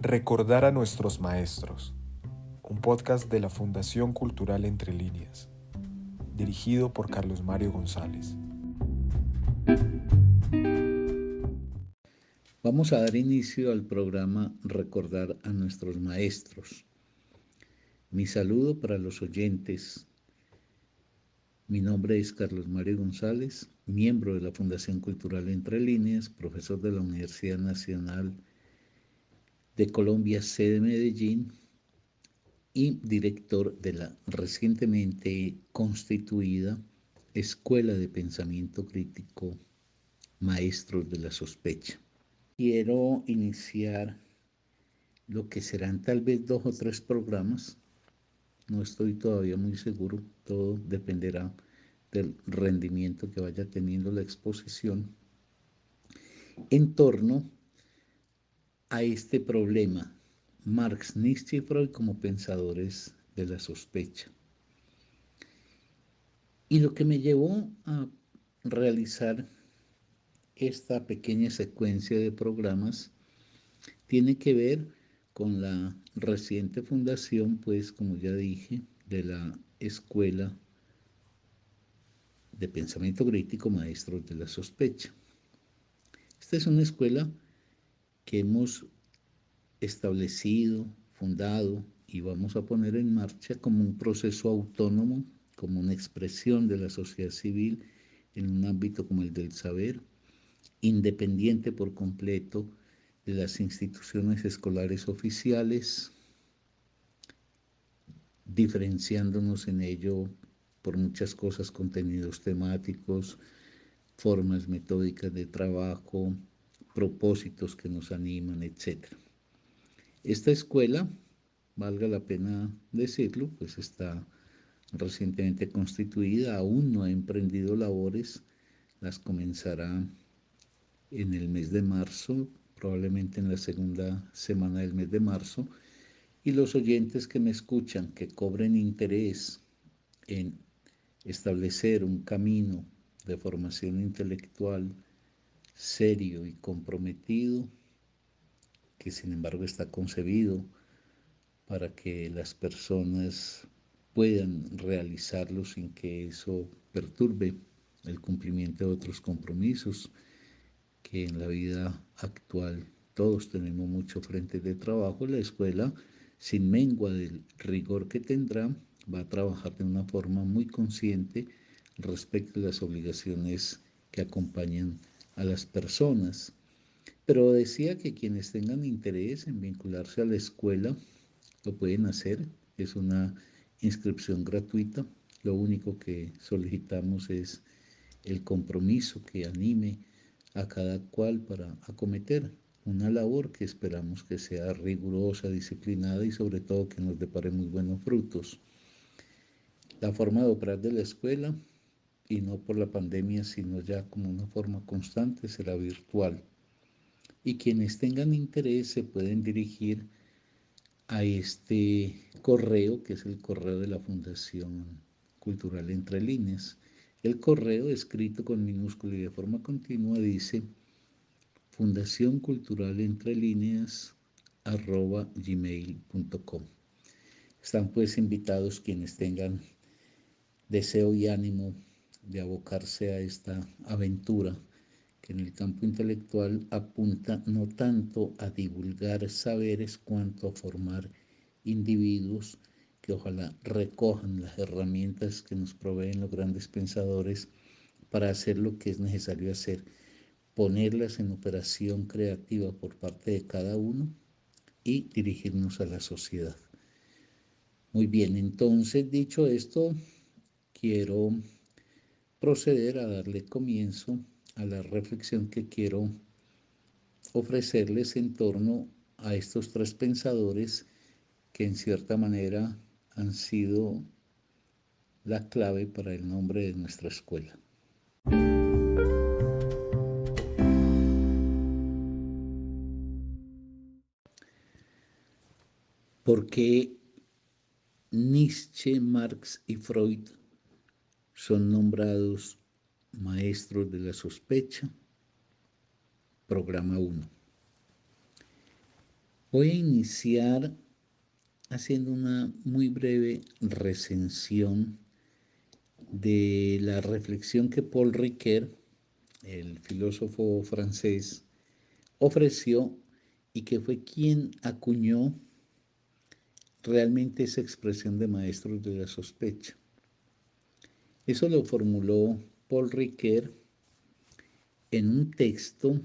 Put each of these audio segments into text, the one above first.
Recordar a nuestros maestros, un podcast de la Fundación Cultural Entre Líneas, dirigido por Carlos Mario González. Vamos a dar inicio al programa Recordar a nuestros maestros. Mi saludo para los oyentes. Mi nombre es Carlos Mario González, miembro de la Fundación Cultural Entre Líneas, profesor de la Universidad Nacional de Colombia, sede Medellín, y director de la recientemente constituida Escuela de Pensamiento Crítico Maestros de la Sospecha. Quiero iniciar lo que serán tal vez 2 o 3 programas, no estoy todavía muy seguro, todo dependerá del rendimiento que vaya teniendo la exposición, en torno a este problema, Marx, Nietzsche y Freud como pensadores de la sospecha. Y lo que me llevó a realizar esta pequeña secuencia de programas tiene que ver con la reciente fundación, pues como ya dije, de la Escuela de Pensamiento Crítico Maestros de la Sospecha. Esta es una escuela que hemos establecido, fundado y vamos a poner en marcha como un proceso autónomo, como una expresión de la sociedad civil en un ámbito como el del saber, independiente por completo de las instituciones escolares oficiales, diferenciándonos en ello por muchas cosas, contenidos temáticos, formas metódicas de trabajo, propósitos que nos animan, etc. Esta escuela, valga la pena decirlo, pues está recientemente constituida, aún no ha emprendido labores, las comenzará en el mes de marzo, probablemente en la segunda semana del mes de marzo, y los oyentes que me escuchan, que cobren interés en establecer un camino de formación intelectual serio y comprometido, que sin embargo está concebido para que las personas puedan realizarlo sin que eso perturbe el cumplimiento de otros compromisos, que en la vida actual todos tenemos mucho frente de trabajo. La escuela, sin mengua del rigor que tendrá, va a trabajar de una forma muy consciente respecto a las obligaciones que acompañan a las personas. Pero decía que quienes tengan interés en vincularse a la escuela lo pueden hacer. Es una inscripción gratuita. Lo único que solicitamos es el compromiso que anime a cada cual para acometer una labor que esperamos que sea rigurosa, disciplinada y sobre todo que nos depare muy buenos frutos. La forma de operar de la escuela, y no por la pandemia, sino ya como una forma constante, será virtual. Y quienes tengan interés se pueden dirigir a este correo, que es el correo de la Fundación Cultural Entre Líneas. El correo, escrito con minúscula y de forma continua, dice Fundación Cultural Entre Líneas @gmail.com. Están pues invitados quienes tengan deseo y ánimo de abocarse a esta aventura que en el campo intelectual apunta no tanto a divulgar saberes cuanto a formar individuos que ojalá recojan las herramientas que nos proveen los grandes pensadores para hacer lo que es necesario hacer, ponerlas en operación creativa por parte de cada uno y dirigirnos a la sociedad. Muy bien, entonces dicho esto, quiero proceder a darle comienzo a la reflexión que quiero ofrecerles en torno a estos 3 pensadores que en cierta manera han sido la clave para el nombre de nuestra escuela. ¿Por qué Nietzsche, Marx y Freud son nombrados maestros de la sospecha? Programa 1. Voy a iniciar haciendo una muy breve recensión de la reflexión que Paul Ricoeur, el filósofo francés, ofreció y que fue quien acuñó realmente esa expresión de maestros de la sospecha. Eso lo formuló Paul Ricoeur en un texto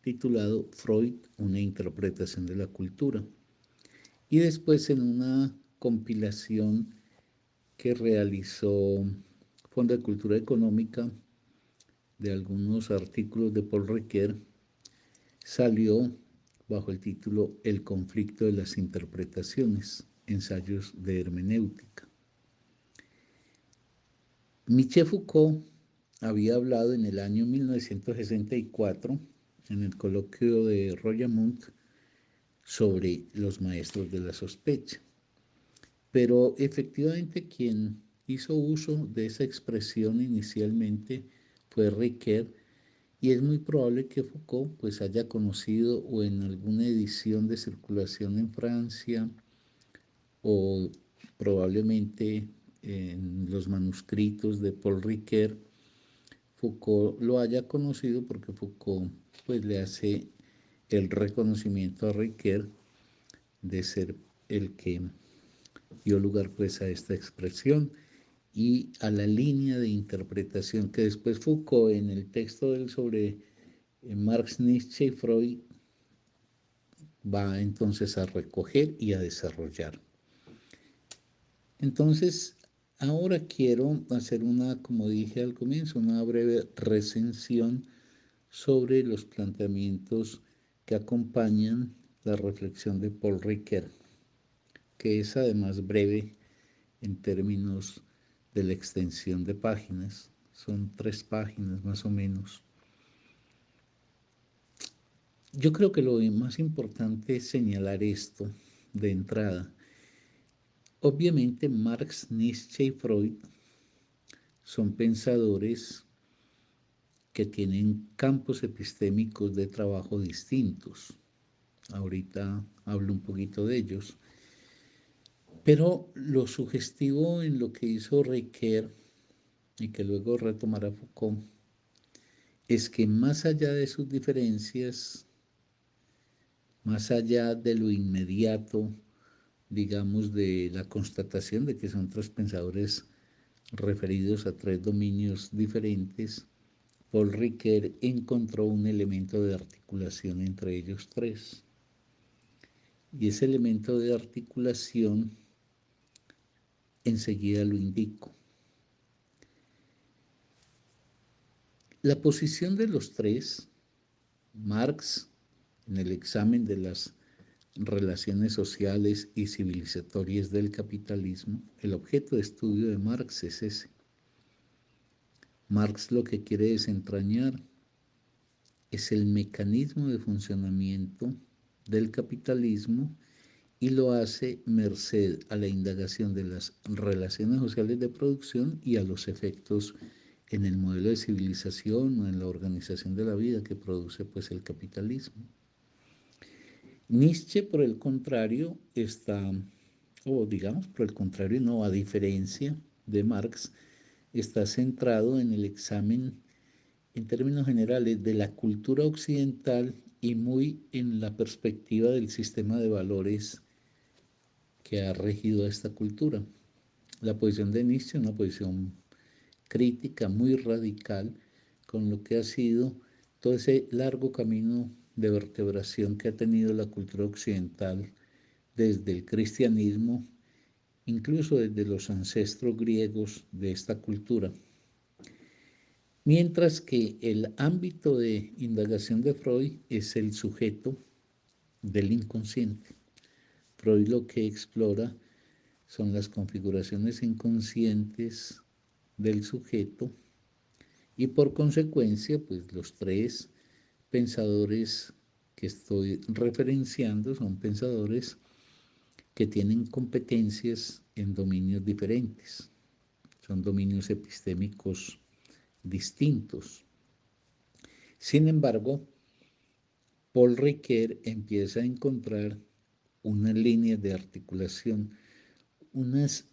titulado Freud, una interpretación de la cultura, y después en una compilación que realizó Fondo de Cultura Económica de algunos artículos de Paul Ricoeur, salió bajo el título El conflicto de las interpretaciones, ensayos de hermenéutica. Michel Foucault había hablado en el año 1964 en el coloquio de Royaumont sobre los maestros de la sospecha. Pero efectivamente quien hizo uso de esa expresión inicialmente fue Ricoeur, y es muy probable que Foucault pues haya conocido o en alguna edición de circulación en Francia o probablemente en los manuscritos de Paul Ricoeur, Foucault lo haya conocido porque Foucault pues le hace el reconocimiento a Ricoeur de ser el que dio lugar pues a esta expresión y a la línea de interpretación que después Foucault en el texto del sobre Marx, Nietzsche y Freud va entonces a recoger y a desarrollar. Entonces, ahora quiero hacer una, como dije al comienzo, una breve recensión sobre los planteamientos que acompañan la reflexión de Paul Ricoeur, que es además breve en términos de la extensión de páginas. Son 3 páginas más o menos. Yo creo que lo más importante es señalar esto de entrada. Obviamente Marx, Nietzsche y Freud son pensadores que tienen campos epistémicos de trabajo distintos. Ahorita hablo un poquito de ellos. Pero lo sugestivo en lo que hizo Ricoeur y que luego retomará Foucault es que más allá de sus diferencias, más allá de lo inmediato, digamos, de la constatación de que son 3 pensadores referidos a 3 dominios diferentes, Paul Ricoeur encontró un elemento de articulación entre ellos 3. Y ese elemento de articulación enseguida lo indico. La posición de los 3, Marx, en el examen de las relaciones sociales y civilizatorias del capitalismo, el objeto de estudio de Marx es ese. Marx lo que quiere desentrañar es el mecanismo de funcionamiento del capitalismo y lo hace merced a la indagación de las relaciones sociales de producción y a los efectos en el modelo de civilización o en la organización de la vida que produce pues el capitalismo. Nietzsche, por el contrario, está, o digamos, por el contrario, no, a diferencia de Marx, está centrado en el examen, en términos generales, de la cultura occidental y muy en la perspectiva del sistema de valores que ha regido a esta cultura. La posición de Nietzsche es una posición crítica muy radical con lo que ha sido todo ese largo camino de vertebración que ha tenido la cultura occidental desde el cristianismo, incluso desde los ancestros griegos de esta cultura. Mientras que el ámbito de indagación de Freud es el sujeto del inconsciente. Freud lo que explora son las configuraciones inconscientes del sujeto y por consecuencia, pues los 3 pensadores que estoy referenciando son pensadores que tienen competencias en dominios diferentes, son dominios epistémicos distintos. Sin embargo, Paul Ricoeur empieza a encontrar una línea de articulación, unas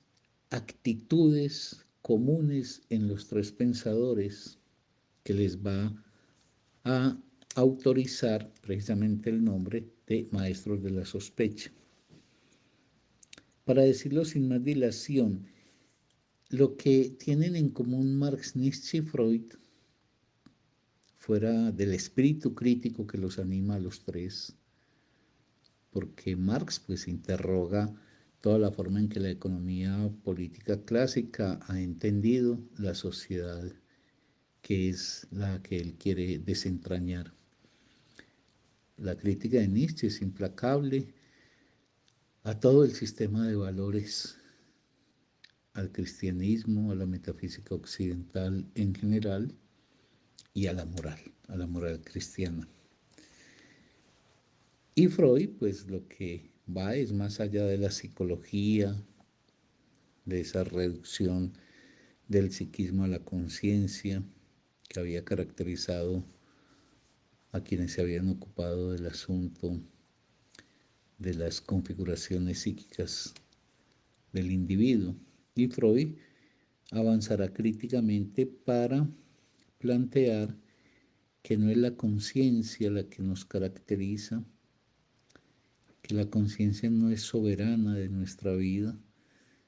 actitudes comunes en los tres pensadores que les va a autorizar precisamente el nombre de maestros de la sospecha. Para decirlo sin más dilación, lo que tienen en común Marx, Nietzsche y Freud, fuera del espíritu crítico que los anima a los tres, porque Marx pues interroga toda la forma en que la economía política clásica ha entendido la sociedad, que es la que él quiere desentrañar. La crítica de Nietzsche es implacable a todo el sistema de valores, al cristianismo, a la metafísica occidental en general y a la moral cristiana. Y Freud, pues lo que va es más allá de la psicología, de esa reducción del psiquismo a la conciencia que había caracterizado a quienes se habían ocupado del asunto de las configuraciones psíquicas del individuo. Y Freud avanzará críticamente para plantear que no es la conciencia la que nos caracteriza, que la conciencia no es soberana de nuestra vida,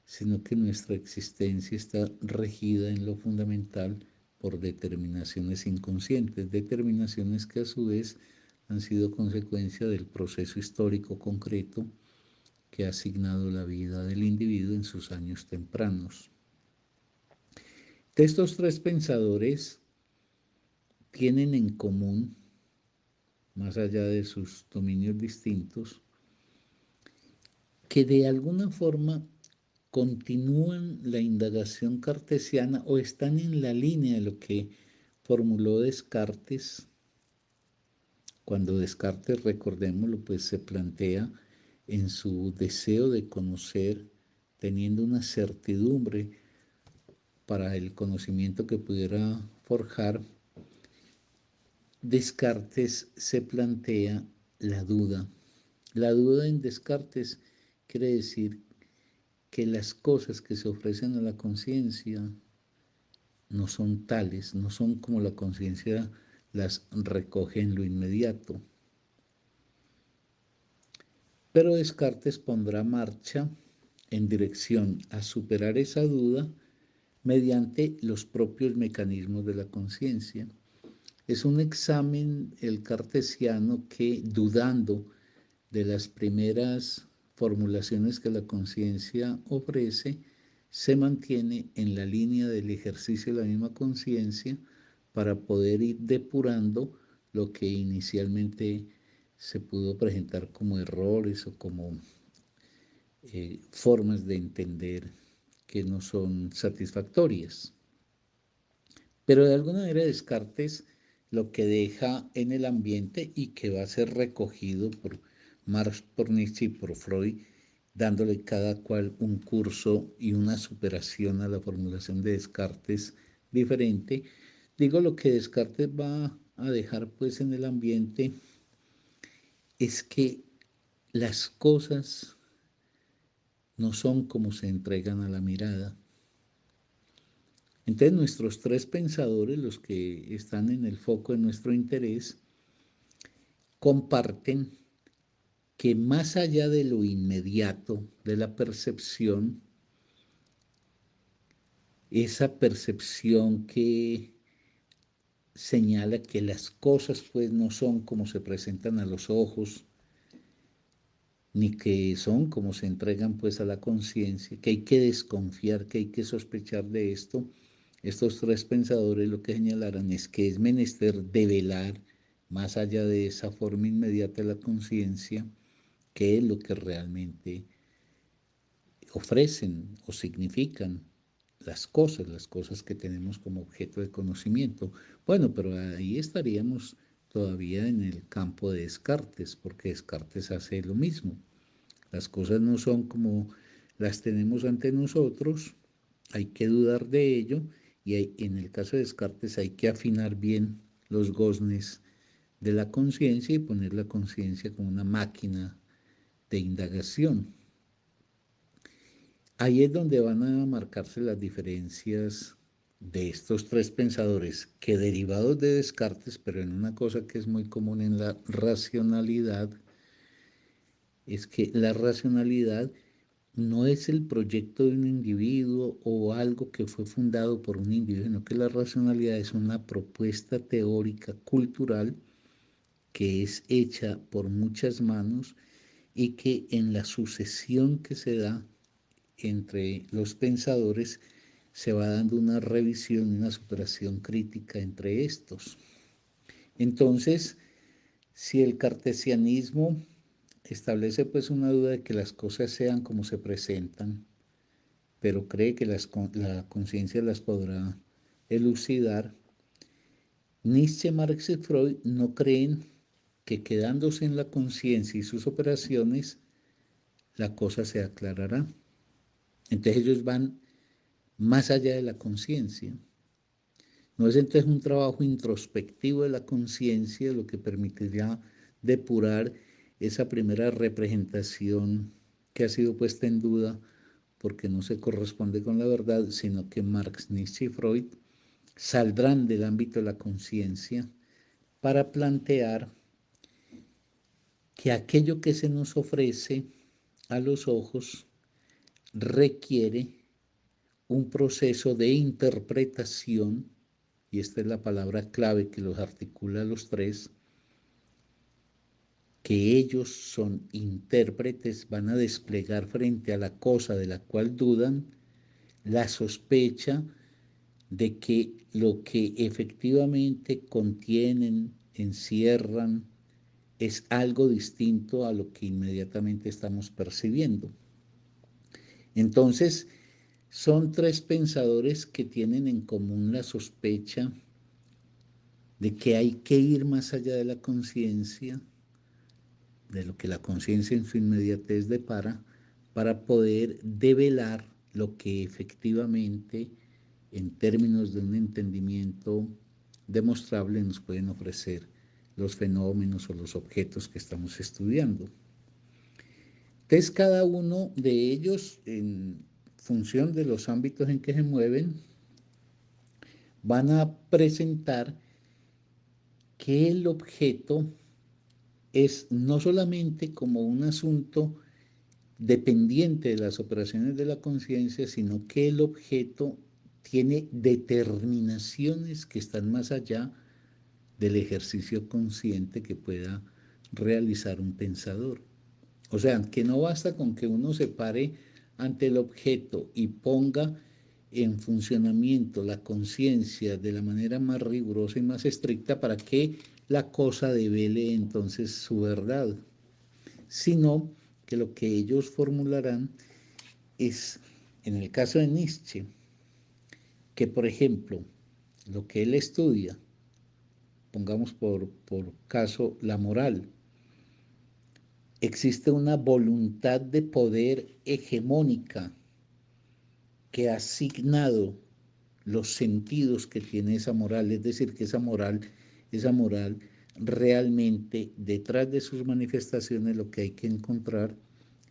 sino que nuestra existencia está regida en lo fundamental por determinaciones inconscientes, determinaciones que a su vez han sido consecuencia del proceso histórico concreto que ha asignado la vida del individuo en sus años tempranos. Estos tres pensadores tienen en común, más allá de sus dominios distintos, que de alguna forma continúan la indagación cartesiana o están en la línea de lo que formuló Descartes. Cuando Descartes, recordémoslo, pues se plantea en su deseo de conocer, teniendo una certidumbre para el conocimiento que pudiera forjar, Descartes se plantea la duda. La duda en Descartes quiere decir que las cosas que se ofrecen a la conciencia no son tales, no son como la conciencia las recoge en lo inmediato. Pero Descartes pondrá marcha en dirección a superar esa duda mediante los propios mecanismos de la conciencia. Es un examen el cartesiano que, dudando de las primeras formulaciones que la conciencia ofrece, se mantiene en la línea del ejercicio de la misma conciencia para poder ir depurando lo que inicialmente se pudo presentar como errores o como formas de entender que no son satisfactorias. Pero de alguna manera Descartes lo que deja en el ambiente y que va a ser recogido por Marx, por Nietzsche y por Freud, dándole cada cual un curso y una superación a la formulación de Descartes diferente. Digo, lo que Descartes va a dejar pues en el ambiente es que las cosas no son como se entregan a la mirada. Entonces nuestros tres pensadores, los que están en el foco de nuestro interés, comparten que más allá de lo inmediato de la percepción, esa percepción que señala que las cosas pues no son como se presentan a los ojos, ni que son como se entregan pues a la conciencia, que hay que desconfiar, que hay que sospechar de esto. Estos tres pensadores lo que señalarán es que es menester develar, más allá de esa forma inmediata de la conciencia, qué es lo que realmente ofrecen o significan las cosas que tenemos como objeto de conocimiento. Bueno, pero ahí estaríamos todavía en el campo de Descartes, porque Descartes hace lo mismo. Las cosas no son como las tenemos ante nosotros, hay que dudar de ello y en el caso de Descartes hay que afinar bien los goznes de la conciencia y poner la conciencia como una máquina de indagación. Ahí es donde van a marcarse las diferencias de estos tres pensadores que derivados de Descartes, pero en una cosa que es muy común en la racionalidad, es que la racionalidad no es el proyecto de un individuo o algo que fue fundado por un individuo, sino que la racionalidad es una propuesta teórica cultural que es hecha por muchas manos y que en la sucesión que se da entre los pensadores se va dando una revisión, una superación crítica entre estos. Entonces, si el cartesianismo establece pues una duda de que las cosas sean como se presentan, pero cree que la conciencia las podrá elucidar, Nietzsche, Marx y Freud no creen que quedándose en la conciencia y sus operaciones, la cosa se aclarará. Entonces ellos van más allá de la conciencia. No es entonces un trabajo introspectivo de la conciencia lo que permitiría depurar esa primera representación que ha sido puesta en duda porque no se corresponde con la verdad, sino que Marx, Nietzsche y Freud saldrán del ámbito de la conciencia para plantear que aquello que se nos ofrece a los ojos requiere un proceso de interpretación, y esta es la palabra clave que los articula a los tres, que ellos son intérpretes, van a desplegar frente a la cosa de la cual dudan la sospecha de que lo que efectivamente contienen, encierran, es algo distinto a lo que inmediatamente estamos percibiendo. Entonces, son tres pensadores que tienen en común la sospecha de que hay que ir más allá de la conciencia, de lo que la conciencia en su inmediatez depara, para poder develar lo que efectivamente, en términos de un entendimiento demostrable, nos pueden ofrecer los fenómenos o los objetos que estamos estudiando. Entonces, cada uno de ellos, en función de los ámbitos en que se mueven, van a presentar que el objeto es no solamente como un asunto dependiente de las operaciones de la conciencia, sino que el objeto tiene determinaciones que están más allá del ejercicio consciente que pueda realizar un pensador. O sea, que no basta con que uno se pare ante el objeto y ponga en funcionamiento la conciencia de la manera más rigurosa y más estricta para que la cosa devele entonces su verdad, sino que lo que ellos formularán es, en el caso de Nietzsche, que por ejemplo, lo que él estudia, pongamos por caso la moral, existe una voluntad de poder hegemónica que ha asignado los sentidos que tiene esa moral, es decir, que esa moral realmente detrás de sus manifestaciones lo que hay que encontrar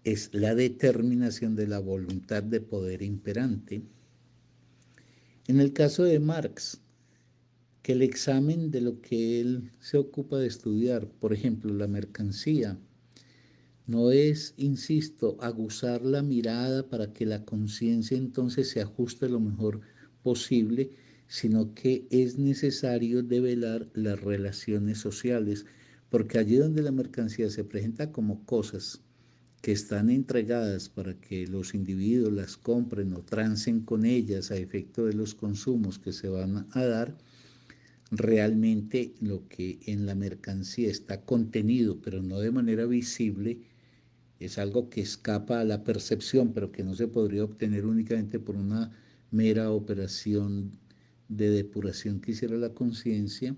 es la determinación de la voluntad de poder imperante. En el caso de Marx, que el examen de lo que él se ocupa de estudiar, por ejemplo, la mercancía, no es, insisto, aguzar la mirada para que la conciencia entonces se ajuste lo mejor posible, sino que es necesario develar las relaciones sociales, porque allí donde la mercancía se presenta como cosas que están entregadas para que los individuos las compren o trancen con ellas a efecto de los consumos que se van a dar, realmente lo que en la mercancía está contenido, pero no de manera visible, es algo que escapa a la percepción, pero que no se podría obtener únicamente por una mera operación de depuración que hiciera la conciencia.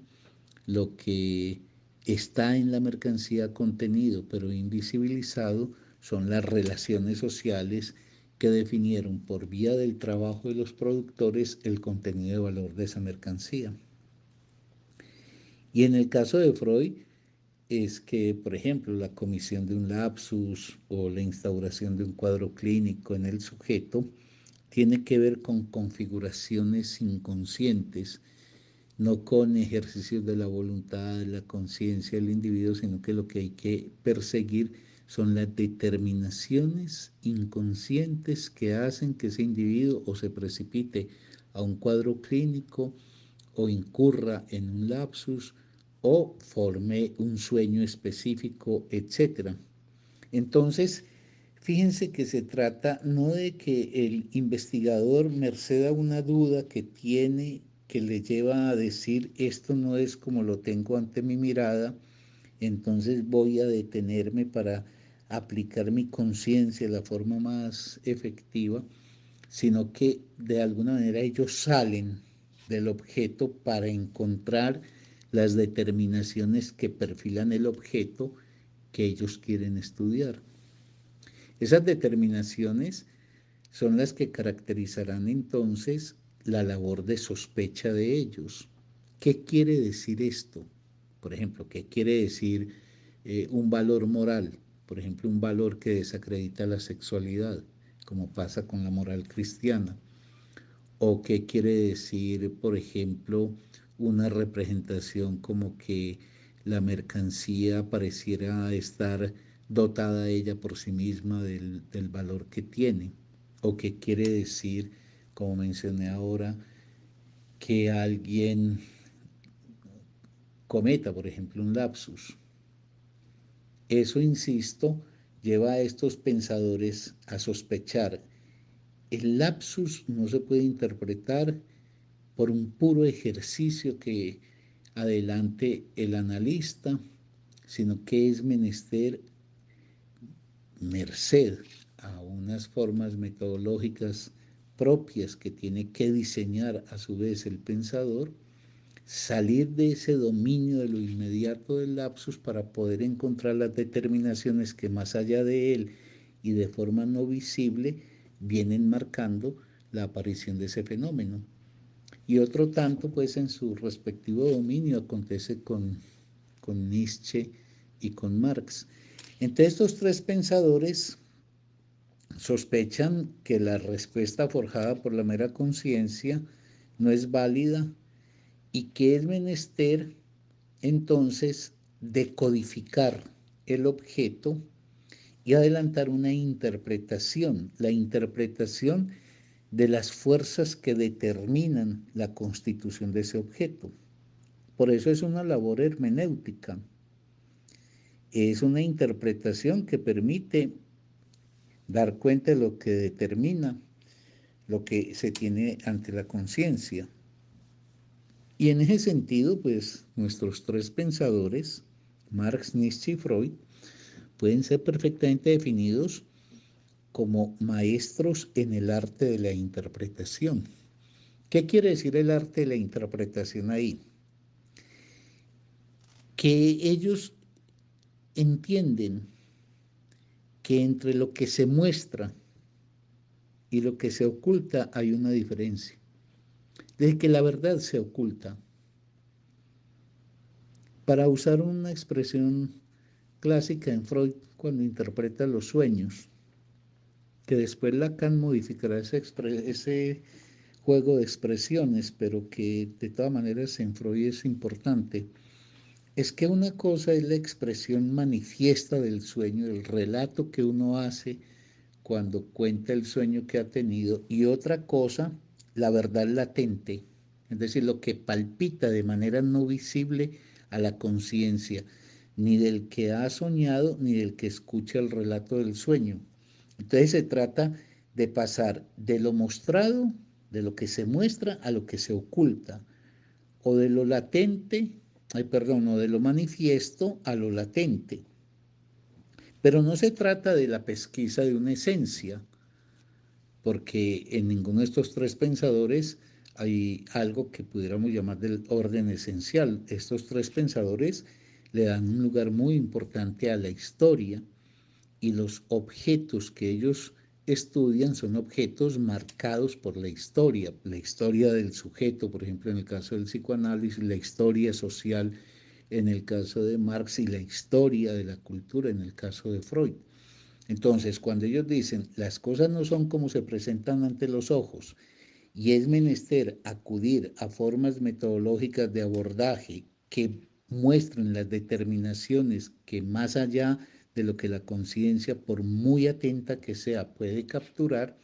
Lo que está en la mercancía contenido, pero invisibilizado, son las relaciones sociales que definieron por vía del trabajo de los productores el contenido de valor de esa mercancía. Y en el caso de Freud es que, por ejemplo, la comisión de un lapsus o la instauración de un cuadro clínico en el sujeto tiene que ver con configuraciones inconscientes, no con ejercicios de la voluntad, de la conciencia del individuo, sino que lo que hay que perseguir son las determinaciones inconscientes que hacen que ese individuo o se precipite a un cuadro clínico o incurra en un lapsus o forme un sueño específico, etc. Entonces, fíjense que se trata no de que el investigador, merced a una duda que tiene, que le lleva a decir esto no es como lo tengo ante mi mirada, entonces voy a detenerme para aplicar mi conciencia de la forma más efectiva, sino que de alguna manera ellos salen del objeto para encontrar las determinaciones que perfilan el objeto que ellos quieren estudiar. Esas determinaciones son las que caracterizarán entonces la labor de sospecha de ellos. ¿Qué quiere decir esto? Por ejemplo, ¿qué quiere decir un valor moral? Por ejemplo, un valor que desacredita la sexualidad, como pasa con la moral cristiana. ¿O qué quiere decir, por ejemplo, una representación como que la mercancía pareciera estar dotada ella por sí misma del valor que tiene? ¿O qué quiere decir, como mencioné ahora, que alguien cometa, por ejemplo, un lapsus? Eso, insisto, lleva a estos pensadores a sospechar. El lapsus no se puede interpretar por un puro ejercicio que adelante el analista, sino que es menester, merced a unas formas metodológicas propias que tiene que diseñar a su vez el pensador, salir de ese dominio de lo inmediato del lapsus para poder encontrar las determinaciones que más allá de él y de forma no visible vienen marcando la aparición de ese fenómeno. Y otro tanto, pues en su respectivo dominio acontece con Nietzsche y con Marx. Entre estos tres pensadores sospechan que la respuesta forjada por la mera conciencia no es válida y que es menester entonces decodificar el objeto y adelantar una interpretación, la interpretación de las fuerzas que determinan la constitución de ese objeto. Por eso es una labor hermenéutica, es una interpretación que permite dar cuenta de lo que determina lo que se tiene ante la conciencia. Y en ese sentido, pues nuestros tres pensadores, Marx, Nietzsche y Freud, pueden ser perfectamente definidos como maestros en el arte de la interpretación. ¿Qué quiere decir el arte de la interpretación ahí? Que ellos entienden que entre lo que se muestra y lo que se oculta hay una diferencia. Desde que la verdad se oculta. Para usar una expresión clásica en Freud cuando interpreta los sueños, que después Lacan modificará ese juego de expresiones, pero que de todas maneras en Freud es importante, es que una cosa es la expresión manifiesta del sueño, el relato que uno hace cuando cuenta el sueño que ha tenido, y otra cosa, la verdad latente, es decir, lo que palpita de manera no visible a la conciencia, ni del que ha soñado, ni del que escucha el relato del sueño. Entonces se trata de pasar de lo mostrado, de lo que se muestra, a lo que se oculta, o de lo latente, o de lo manifiesto a lo latente. Pero no se trata de la pesquisa de una esencia, porque en ninguno de estos tres pensadores hay algo que pudiéramos llamar del orden esencial. Estos tres pensadores le dan un lugar muy importante a la historia y los objetos que ellos estudian son objetos marcados por la historia del sujeto, por ejemplo, en el caso del psicoanálisis, la historia social en el caso de Marx, y la historia de la cultura en el caso de Freud. Entonces, cuando ellos dicen las cosas no son como se presentan ante los ojos y es menester acudir a formas metodológicas de abordaje que muestren las determinaciones que más allá de lo que la conciencia, por muy atenta que sea, puede capturar,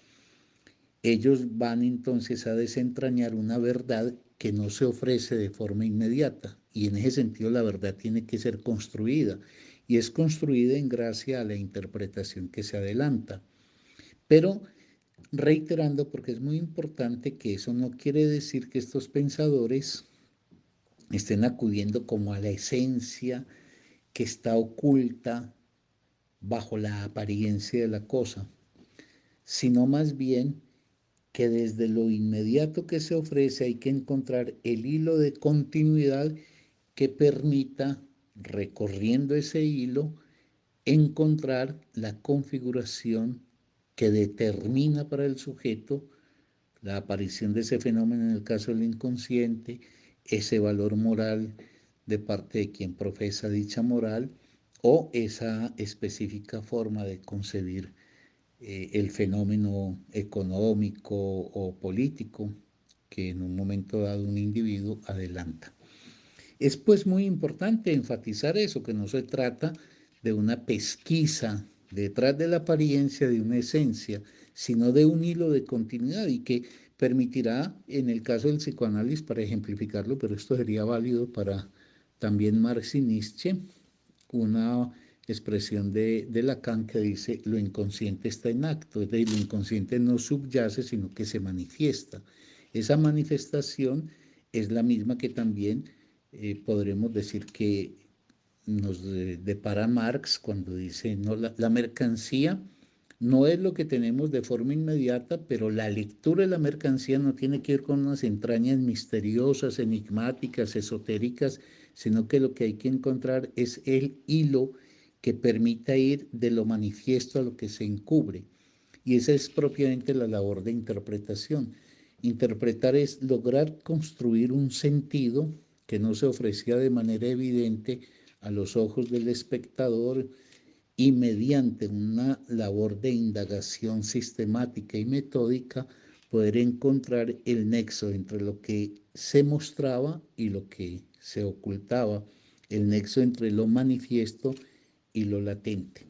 ellos van entonces a desentrañar una verdad que no se ofrece de forma inmediata. Y en ese sentido la verdad tiene que ser construida. Y es construida en gracia a la interpretación que se adelanta. Pero reiterando, porque es muy importante, que eso no quiere decir que estos pensadores estén acudiendo como a la esencia que está oculta bajo la apariencia de la cosa, sino más bien que desde lo inmediato que se ofrece hay que encontrar el hilo de continuidad que permita, recorriendo ese hilo, encontrar la configuración que determina para el sujeto la aparición de ese fenómeno en el caso del inconsciente, ese valor moral de parte de quien profesa dicha moral o esa específica forma de concebir el fenómeno económico o político que en un momento dado un individuo adelanta. Es pues muy importante enfatizar eso, que no se trata de una pesquisa detrás de la apariencia de una esencia, sino de un hilo de continuidad y que permitirá, en el caso del psicoanálisis, para ejemplificarlo, pero esto sería válido para también Marx y Nietzsche, una expresión de Lacan que dice lo inconsciente está en acto, es decir, lo inconsciente no subyace, sino que se manifiesta. Esa manifestación es la misma que también podremos decir que nos depara Marx cuando dice, no, la mercancía no es lo que tenemos de forma inmediata, pero la lectura de la mercancía no tiene que ver con unas entrañas misteriosas, enigmáticas, esotéricas, sino que lo que hay que encontrar es el hilo que permita ir de lo manifiesto a lo que se encubre. Y esa es propiamente la labor de interpretación. Interpretar es lograr construir un sentido que no se ofrecía de manera evidente a los ojos del espectador y mediante una labor de indagación sistemática y metódica poder encontrar el nexo entre lo que se mostraba y lo que se ocultaba, el nexo entre lo manifiesto y lo latente.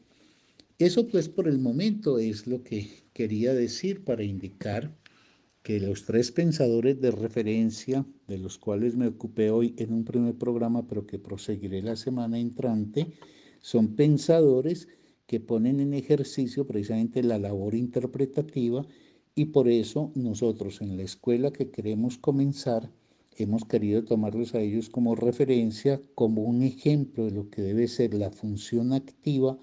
Eso pues por el momento es lo que quería decir para indicar que los tres pensadores de referencia, de los cuales me ocupé hoy en un primer programa, pero que proseguiré la semana entrante, son pensadores que ponen en ejercicio precisamente la labor interpretativa y por eso nosotros en la escuela que queremos comenzar hemos querido tomarlos a ellos como referencia, como un ejemplo de lo que debe ser la función activa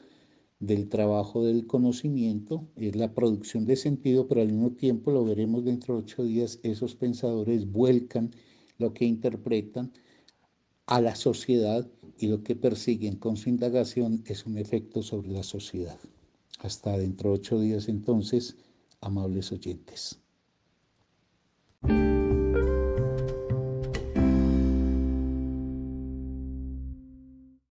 del trabajo del conocimiento, es la producción de sentido, pero al mismo tiempo, lo veremos dentro de 8 días, esos pensadores vuelcan lo que interpretan a la sociedad y lo que persiguen con su indagación es un efecto sobre la sociedad. Hasta dentro de 8 días entonces, amables oyentes.